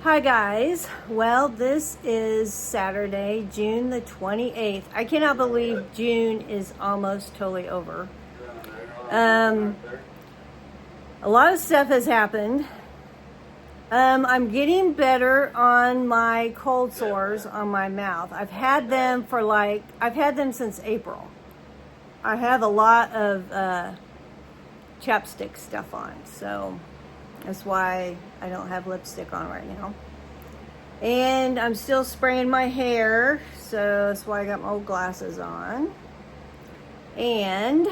Hi guys. Well, this is Saturday, June the 28th. I cannot believe June is almost totally over. A lot of stuff has happened. I'm getting better on my cold sores on my mouth. I've had them since April. I have a lot of chapstick stuff on, so that's why I don't have lipstick on right now. And I'm still spraying my hair, so that's why I got my old glasses on. And,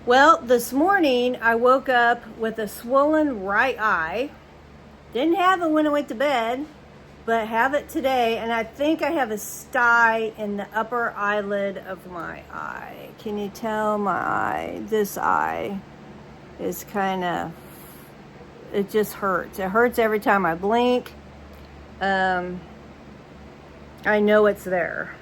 well, this morning I woke up with a swollen right eye. Didn't have it when I went to bed, but have it today. And I think I have a sty in the upper eyelid of my eye. Can you tell my eye? This eye is kind of... it just hurts. It hurts every time I blink. I know it's there.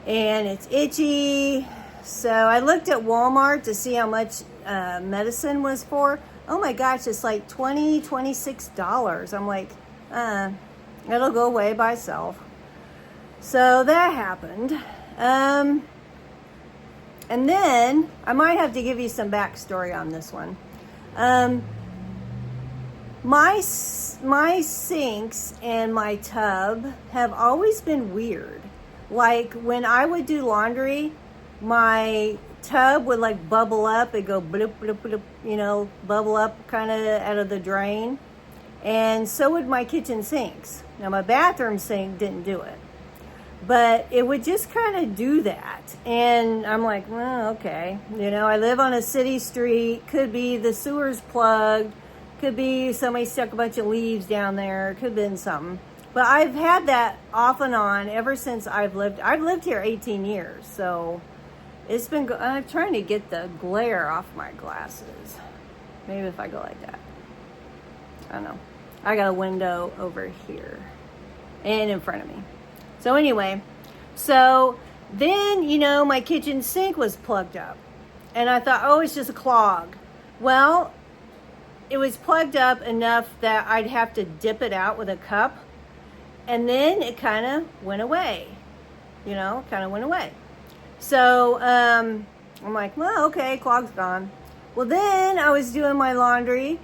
And it's itchy. So I looked at Walmart to see how much medicine was for. Oh my gosh, it's like $26. I'm like, it'll go away by itself. So that happened. And then I might have to give you some backstory on this one. My sinks and my tub have always been weird. Like when I would do laundry, my tub would like bubble up. It'd go bloop, bloop, bloop, bubble up kind of out of the drain. And so would my kitchen sinks. Now my bathroom sink didn't do it, but it would just kind of do that. And I'm like, well, okay. I live on a city street. Could be the sewer's plugged. Could be somebody stuck a bunch of leaves down there. Could have been something. But I've had that off and on ever since I've lived here 18 years. So it's been, I'm trying to get the glare off my glasses. Maybe if I go like that. I don't know. I got a window over here and in front of me. So anyway, so then, my kitchen sink was plugged up. And I thought, oh, it's just a clog. Well, it was plugged up enough that I'd have to dip it out with a cup. And then it kind of went away. So I'm like, well, okay, clog's gone. Well, then I was doing my laundry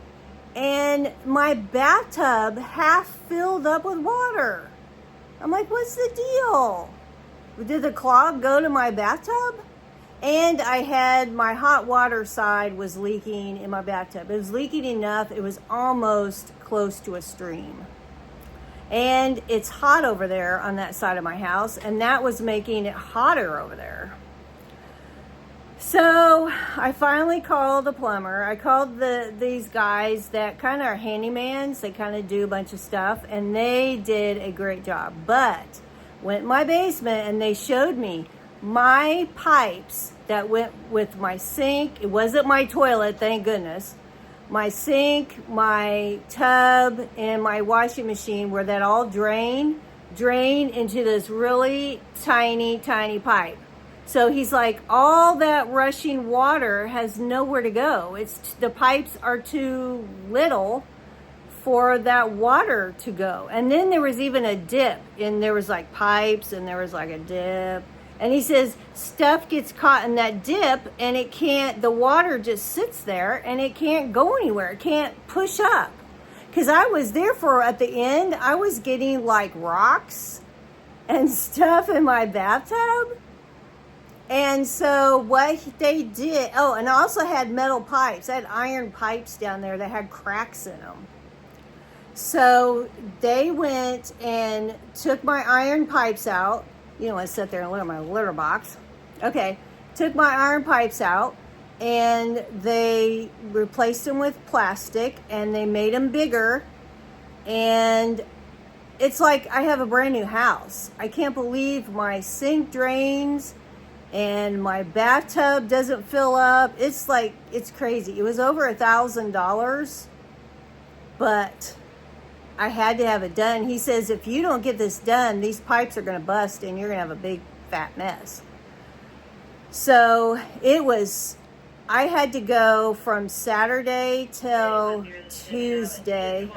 and my bathtub half filled up with water. I'm like, what's the deal? Did the clog go to my bathtub? And I had my hot water side was leaking in my bathtub. It was leaking enough. It was almost close to a stream. And it's hot over there on that side of my house. And that was making it hotter over there. So I finally called the plumber. I called these guys that kind of are handymans. They kind of do a bunch of stuff. And they did a great job. But went in my basement and they showed me my pipes that went with my sink. It wasn't my toilet, thank goodness. My sink, my tub, and my washing machine, where that all drained into this really tiny, tiny pipe. So he's like, all that rushing water has nowhere to go. The pipes are too little for that water to go. And then there was even a dip, and there was like pipes, and there was like a dip. And he says stuff gets caught in that dip and the water just sits there and it can't go anywhere. It can't push up. Because I was there at the end, I was getting like rocks and stuff in my bathtub. And so what they did, and I also had metal pipes. I had iron pipes down there that had cracks in them. So they went and took my iron pipes out. I sit there and look at my litter box. Okay, took my iron pipes out and they replaced them with plastic and they made them bigger. And it's like I have a brand new house. I can't believe my sink drains and my bathtub doesn't fill up. It's crazy. It was over $1,000, but I had to have it done. He says, if you don't get this done, these pipes are going to bust and you're going to have a big fat mess. So I had to go from Saturday till Tuesday.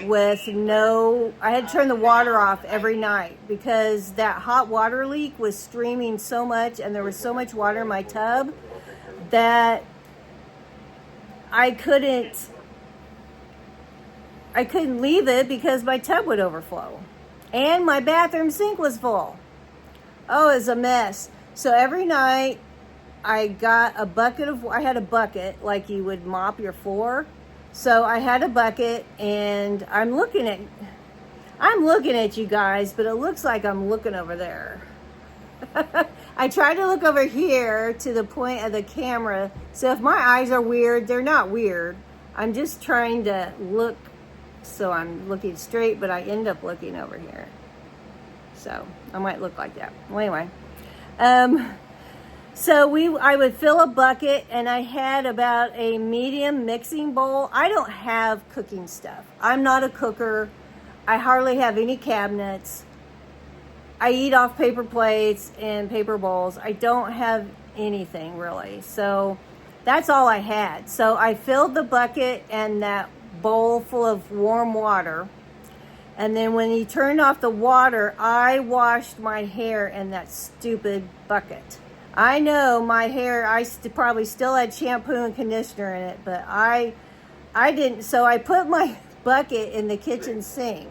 with I had to turn the water off every night because that hot water leak was streaming so much and there was so much water in my tub that I couldn't leave it because my tub would overflow. And my bathroom sink was full. Oh, it was a mess. So every night I got I had a bucket like you would mop your floor. So I had a bucket and I'm looking at you guys, but it looks like I'm looking over there. I try to look over here to the point of the camera. So if my eyes are weird, they're not weird. I'm just trying to look, so I'm looking straight, but I end up looking over here. So I might look like that. Well, anyway. So I would fill a bucket and I had about a medium mixing bowl. I don't have cooking stuff. I'm not a cooker. I hardly have any cabinets. I eat off paper plates and paper bowls. I don't have anything really. So that's all I had. So I filled the bucket and that bowl full of warm water. And then when he turned off the water, I washed my hair in that stupid bucket. I know my hair, probably still had shampoo and conditioner in it, but I didn't. So I put my bucket in the kitchen sink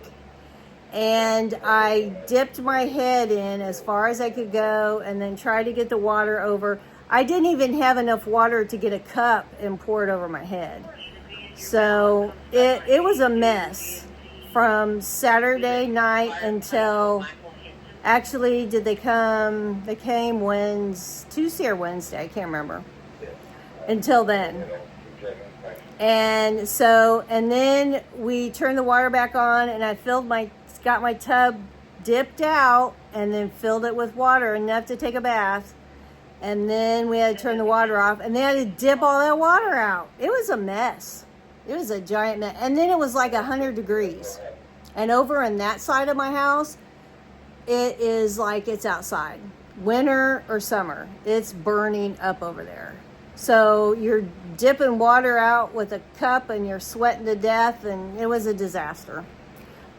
and I dipped my head in as far as I could go and then tried to get the water over. I didn't even have enough water to get a cup and pour it over my head. So it was a mess from Saturday night until, actually, they came Tuesday or Wednesday, I can't remember, until then. And then we turned the water back on and I got my tub dipped out and then filled it with water enough to take a bath. And then we had to turn the water off and then I had to dip all that water out. It was a mess. It was a giant mess. And then it was like 100 degrees. And over in that side of my house, it is like it's outside. Winter or summer, it's burning up over there. So you're dipping water out with a cup and you're sweating to death, and it was a disaster.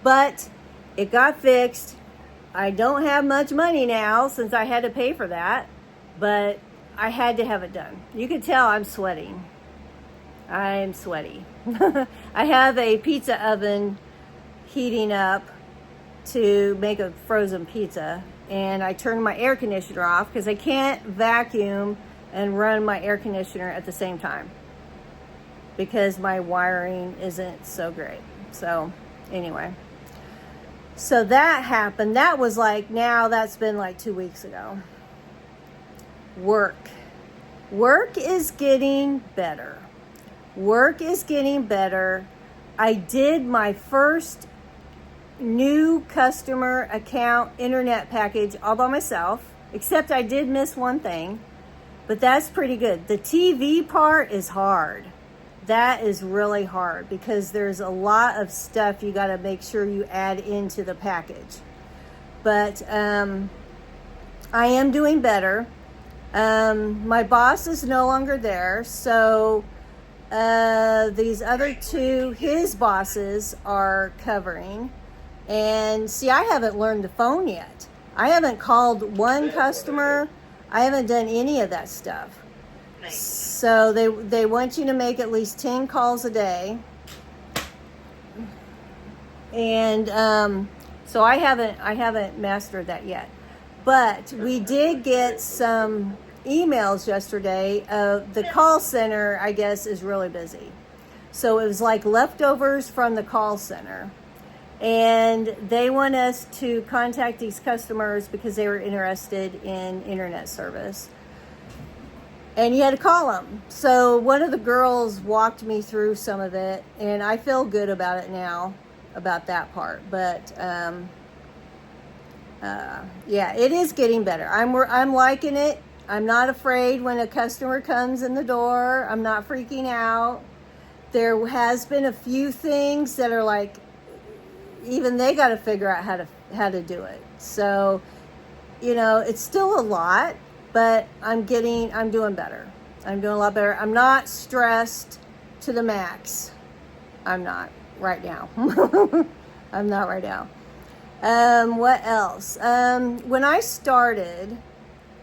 But it got fixed. I don't have much money now since I had to pay for that, but I had to have it done. You can tell I'm sweating. I'm sweaty. I have a pizza oven heating up to make a frozen pizza, and I turned my air conditioner off because I can't vacuum and run my air conditioner at the same time because my wiring isn't so great. So anyway, so that happened. That was that's been like 2 weeks ago. Work is getting better. I did my first new customer account internet package all by myself, except I did miss one thing, but that's pretty good. The TV part is hard. That is really hard because there's a lot of stuff you got to make sure you add into the package. But I am doing better. My boss is no longer there, so these other two, his bosses, are covering. And see, I haven't learned the phone yet. I haven't called one customer. I haven't done any of that stuff. So they want you to make at least 10 calls a day. And so I haven't mastered that yet. But we did get some emails yesterday. The call center, I guess, is really busy. So it was like leftovers from the call center. And they want us to contact these customers because they were interested in internet service. And you had to call them. So one of the girls walked me through some of it, and I feel good about it now, about that part. But yeah, it is getting better. I'm liking it. I'm not afraid when a customer comes in the door. I'm not freaking out. There has been a few things that are like, even they got to figure out how to do it. So, it's still a lot, but I'm doing better. I'm doing a lot better. I'm not stressed to the max. I'm not. right now. I'm not right now. What else? When I started,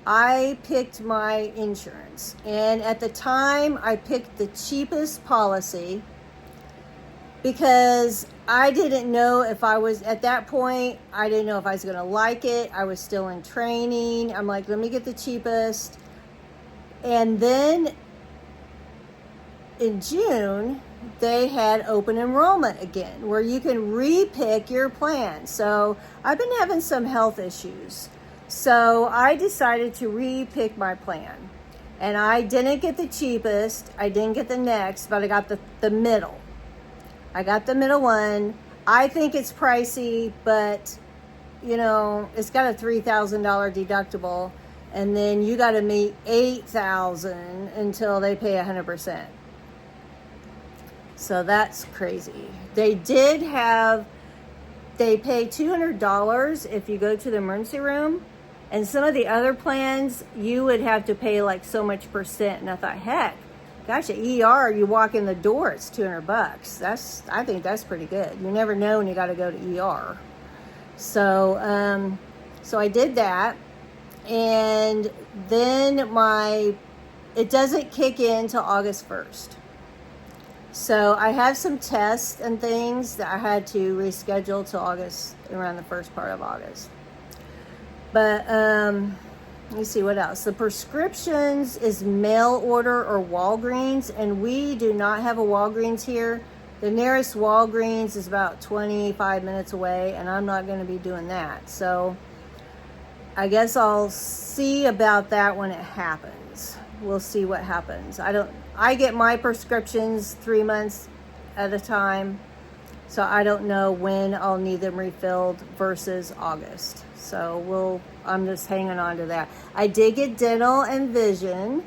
I picked my insurance, and at the time I picked the cheapest policy because I didn't know if I was, at that point, I didn't know if I was going to like it. I was still in training. I'm like, let me get the cheapest. And then in June, they had open enrollment again, where you can repick your plan. So I've been having some health issues. So I decided to repick my plan. And I didn't get the cheapest. I didn't get the next, but I got the middle. I got the middle one. I think it's pricey, but you know, it's got a $3,000 deductible, and then you got to meet $8,000 until they pay 100%. So that's crazy. They pay $200 if you go to the emergency room, and some of the other plans you would have to pay like so much percent. And I thought, heck, gosh, at ER, you walk in the door, it's $200. I think that's pretty good. You never know when you got to go to ER. So, so I did that, and then it doesn't kick in till August 1st. So I have some tests and things that I had to reschedule till August, around the first part of August. But let me see what else. The prescriptions is mail order or Walgreens, and we do not have a Walgreens here. The nearest Walgreens is about 25 minutes away, and I'm not going to be doing that. So I guess I'll see about that when it happens. We'll see what happens. I get my prescriptions 3 months at a time, so I don't know when I'll need them refilled versus August. So I'm just hanging on to that. I did get dental and vision,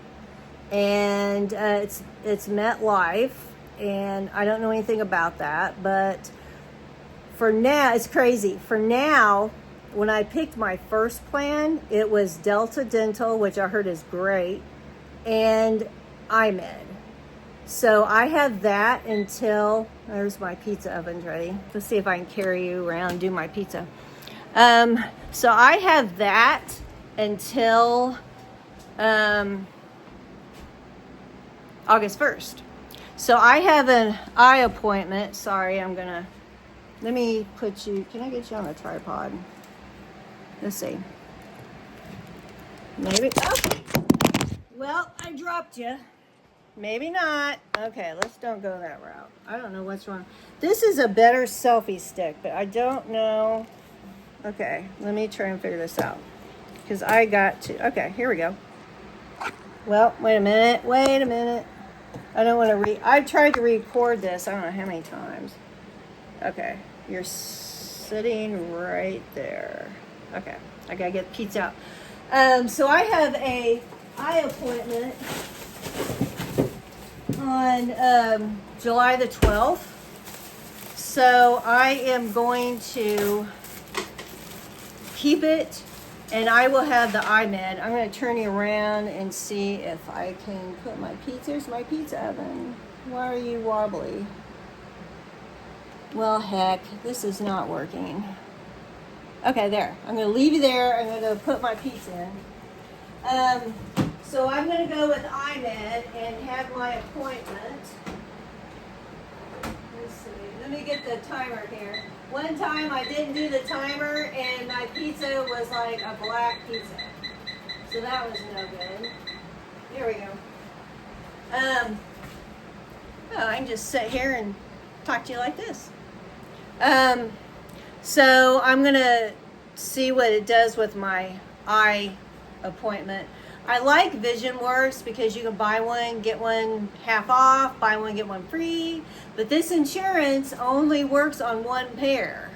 and it's MetLife, and I don't know anything about that. But for now, it's crazy. For now, when I picked my first plan, it was Delta Dental, which I heard is great, and iMed. So I have that until, there's my pizza ovens ready. Let's see if I can carry you around and do my pizza. So I have that until August 1st. So I have an eye appointment. Sorry, let me put you, can I get you on a tripod? Let's see. Maybe, okay. Well, I dropped you. Maybe not. Okay, let's don't go that route. I don't know what's wrong. This is a better selfie stick, but I don't know. Okay, let me try and figure this out. Because I got to, okay, here we go. Well, wait a minute. I don't want to I tried to record this, I don't know how many times. Okay, you're sitting right there. Okay, I gotta get the pizza out. So I have a eye appointment on July the 12th. So I am going to keep it, and I will have the iMed. I'm going to turn you around and see if I can put my pizza. There's my pizza oven. Why are you wobbly? Well, heck, this is not working. Okay, there. I'm going to leave you there. I'm going to put my pizza in. So I'm going to go with iMed and have my appointment. Let's see. Let me get the timer here. One time I didn't do the timer, and my pizza was like a black pizza. So that was no good. Here we go. Oh, I can just sit here and talk to you like this. So I'm going to see what it does with my eye appointment. I like Vision Works because you can buy one, get one half off, buy one, get one free. But this insurance only works on one pair.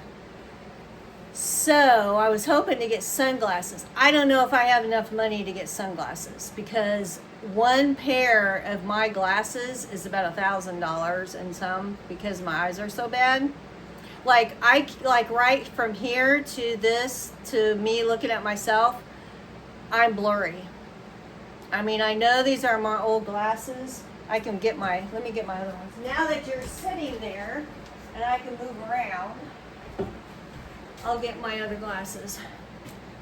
So I was hoping to get sunglasses. I don't know if I have enough money to get sunglasses because one pair of my glasses is about $1,000 and some because my eyes are so bad. Like right from here to this, to me looking at myself, I'm blurry. I mean, I know these are my old glasses. Let me get my other ones. Now that you're sitting there, and I can move around, I'll get my other glasses.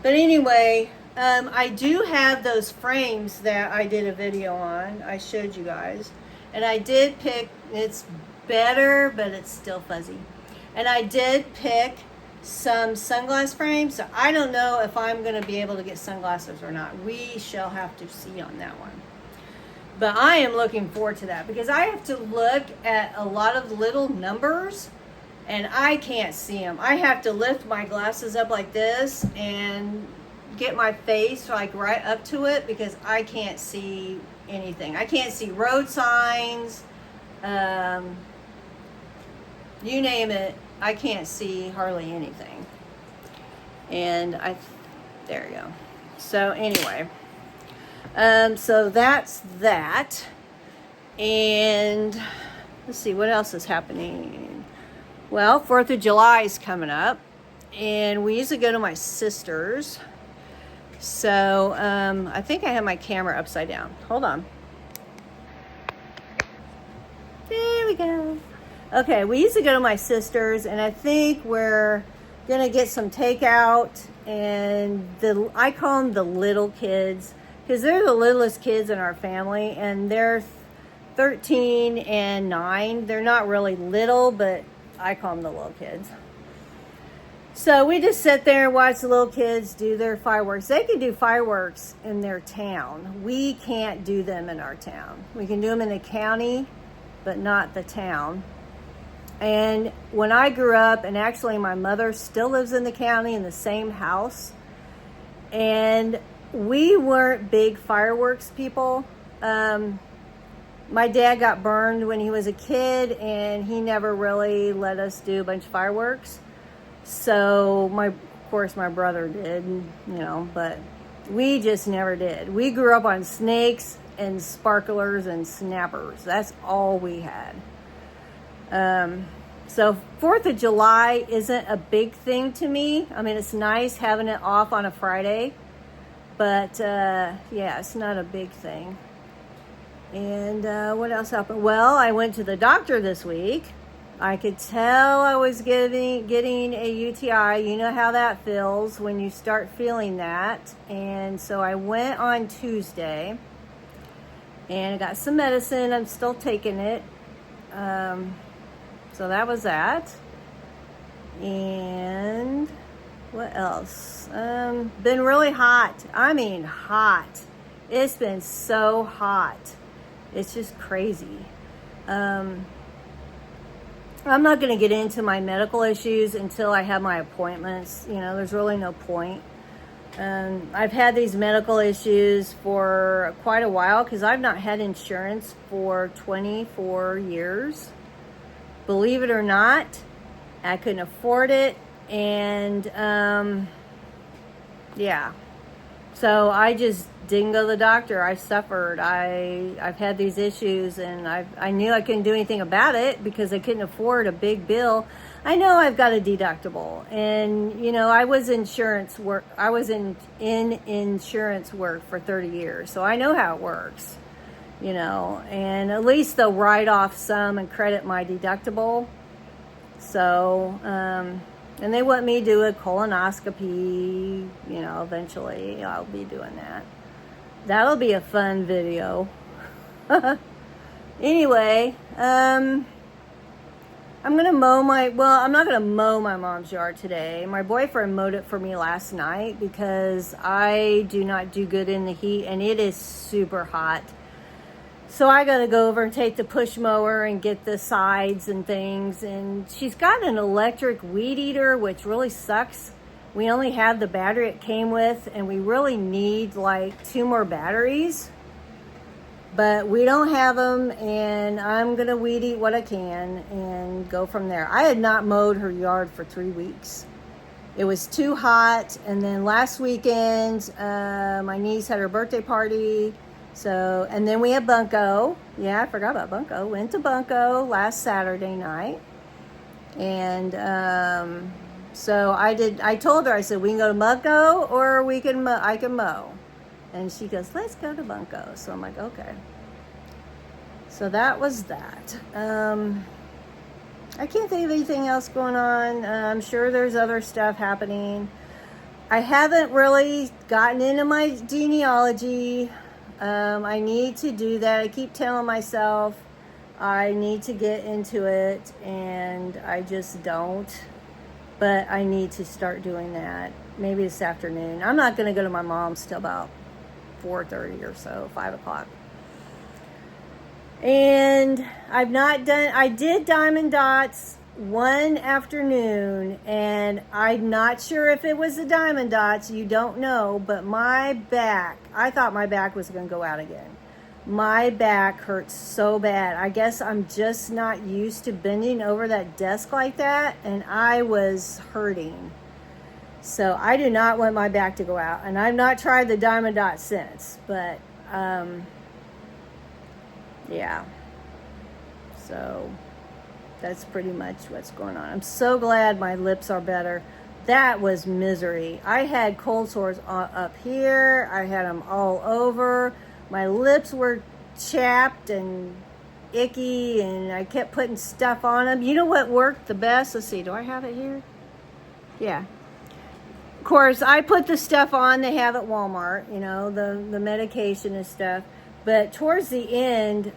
But anyway, I do have those frames that I did a video on. I showed you guys. And I did pick, it's better, but it's still fuzzy. And I did pick some sunglass frames. So I don't know if I'm going to be able to get sunglasses or not. We shall have to see on that one. But I am looking forward to that because I have to look at a lot of little numbers and I can't see them. I have to lift my glasses up like this and get my face like right up to it because I can't see anything. I can't see road signs, you name it. I can't see hardly anything. And there you go. So anyway, so that's that. And let's see what else is happening. Well, 4th of July is coming up, and we usually go to my sister's. So I think I have my camera upside down. Hold on. There we go. Okay, we used to go to my sister's, and I think we're gonna get some takeout. And I call them the little kids because they're the littlest kids in our family, and they're 13 and 9. They're not really little, but I call them the little kids. So we just sit there and watch the little kids do their fireworks. They can do fireworks in their town. We can't do them in our town. We can do them in the county, but not the town. And when I grew up, and actually my mother still lives in the county in the same house, and we weren't big fireworks people. My dad got burned when he was a kid, and he never really let us do a bunch of fireworks. So of course my brother did, but we just never did. We grew up on snakes and sparklers and snappers. That's all we had. So 4th of July isn't a big thing to me. I mean, it's nice having it off on a Friday, but yeah, it's not a big thing. And what else happened? Well, I went to the doctor this week. I could tell I was getting a UTI. You know how that feels when you start feeling that. And so I went on Tuesday and I got some medicine. I'm still taking it. So that was that. And what else? Been really hot. I mean, hot. It's been so hot. It's just crazy. I'm not going to get into my medical issues until I have my appointments. There's really no point. I've had these medical issues for quite a while because I've not had insurance for 24 years. Believe it or not, I couldn't afford it. And yeah. So I just didn't go to the doctor. I suffered. I've had these issues, and I knew I couldn't do anything about it because I couldn't afford a big bill. I know I've got a deductible, and I was insurance work. I was in insurance work for 30 years, so I know how it works. And at least they'll write off some and credit my deductible. So, and they want me to do a colonoscopy. Eventually I'll be doing that. That'll be a fun video. Anyway, I'm going to I'm not going to mow my mom's yard today. My boyfriend mowed it for me last night because I do not do good in the heat, and it is super hot. So I got to go over and take the push mower and get the sides and things. And she's got an electric weed eater, which really sucks. We only have the battery it came with, and we really need like 2 more batteries. But we don't have them, and I'm going to weed eat what I can and go from there. I had not mowed her yard for 3 weeks. It was too hot. And then last weekend, my niece had her birthday party. So, and then we had Bunko. Yeah, I forgot about Bunko. Went to Bunko last Saturday night. And so I told her, I said, we can go to Bunko or I can mow. And she goes, let's go to Bunko. So I'm like, okay. So that was that. I can't think of anything else going on. I'm sure there's other stuff happening. I haven't really gotten into my genealogy. I need to do that. I keep telling myself I need to get into it, and I just don't. But I need to start doing that. Maybe this afternoon. I'm not going to go to my mom's till about 4:30 or so, 5 o'clock. And I did diamond dots one afternoon, and I'm not sure if it was the diamond dots, you don't know, but my back, I thought my back was going to go out again. My back hurts so bad. I guess I'm just not used to bending over that desk like that, and I was hurting. So I do not want my back to go out, and I've not tried the diamond dot since, but yeah. So that's pretty much what's going on. I'm so glad my lips are better. That was misery. I had cold sores up here. I had them all over. My lips were chapped and icky, and I kept putting stuff on them. You know what worked the best? Let's see. Do I have it here? Yeah. Of course, I put the stuff on they have at Walmart, you know, the medication and stuff. But towards the end,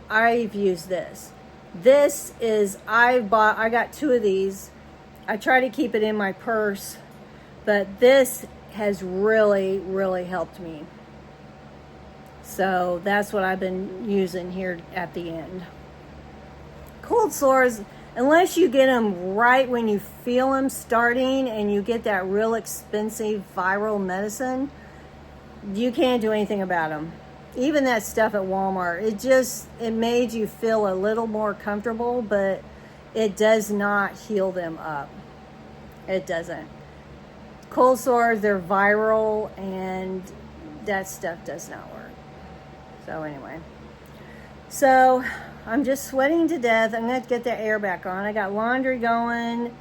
I've used this. This is, I got 2 of these. I try to keep it in my purse, but this has really, really helped me. So that's what I've been using here at the end. Cold sores, unless you get them right when you feel them starting and you get that real expensive viral medicine, you can't do anything about them. Even that stuff at Walmart, it made you feel a little more comfortable, but it does not heal them up. It doesn't. Cold sores, they're viral, and that stuff does not work. So anyway, so I'm just sweating to death. I'm going to get the air back on. I got laundry going,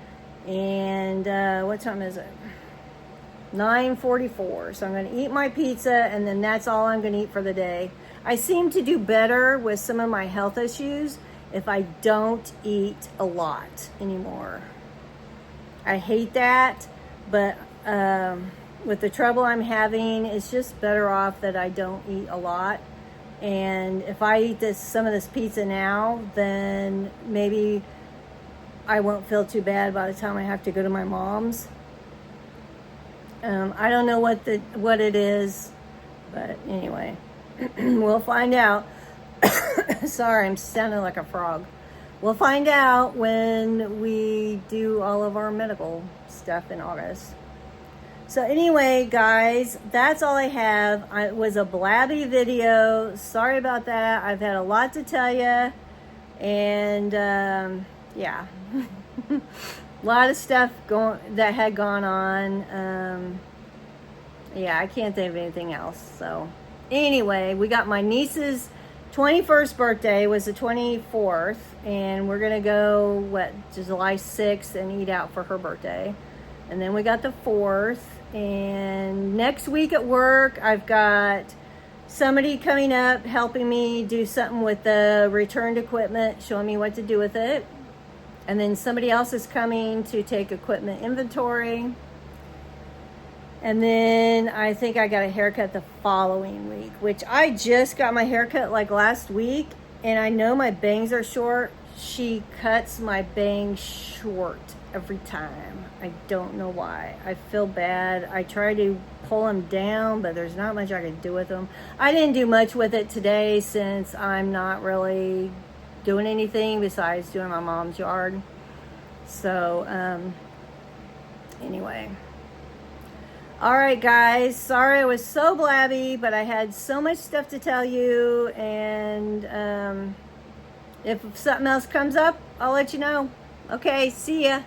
and what time is it? 9:44. So I'm going to eat my pizza, and then that's all I'm going to eat for the day. I seem to do better with some of my health issues if I don't eat a lot anymore. I hate that, but with the trouble I'm having, it's just better off that I don't eat a lot. And if I eat some of this pizza now, then maybe I won't feel too bad by the time I have to go to my mom's. I don't know what it is, but anyway, we'll find out. Sorry, I'm sounding like a frog. We'll find out when we do all of our medical stuff in August. So anyway, guys, that's all I have. It was a blabby video. Sorry about that. I've had a lot to tell you. And yeah, a lot of stuff that had gone on. Yeah, I can't think of anything else. So anyway, we got my niece's 21st birthday was the 24th, and we're gonna go July 6th and eat out for her birthday. And then we got the 4th, and next week at work I've got somebody coming up helping me do something with the returned equipment, showing me what to do with it. And then somebody else is coming to take equipment inventory. And then I think I got a haircut the following week, which I just got my haircut like last week, and I know my bangs are short. She cuts my bangs short every time. I don't know why. I feel bad. I try to pull them down, but there's not much I can do with them. I didn't do much with it today since I'm not really doing anything besides doing my mom's yard. So anyway, all right, guys, sorry I was so blabby, but I had so much stuff to tell you, and if something else comes up, I'll let you know. Okay, see ya.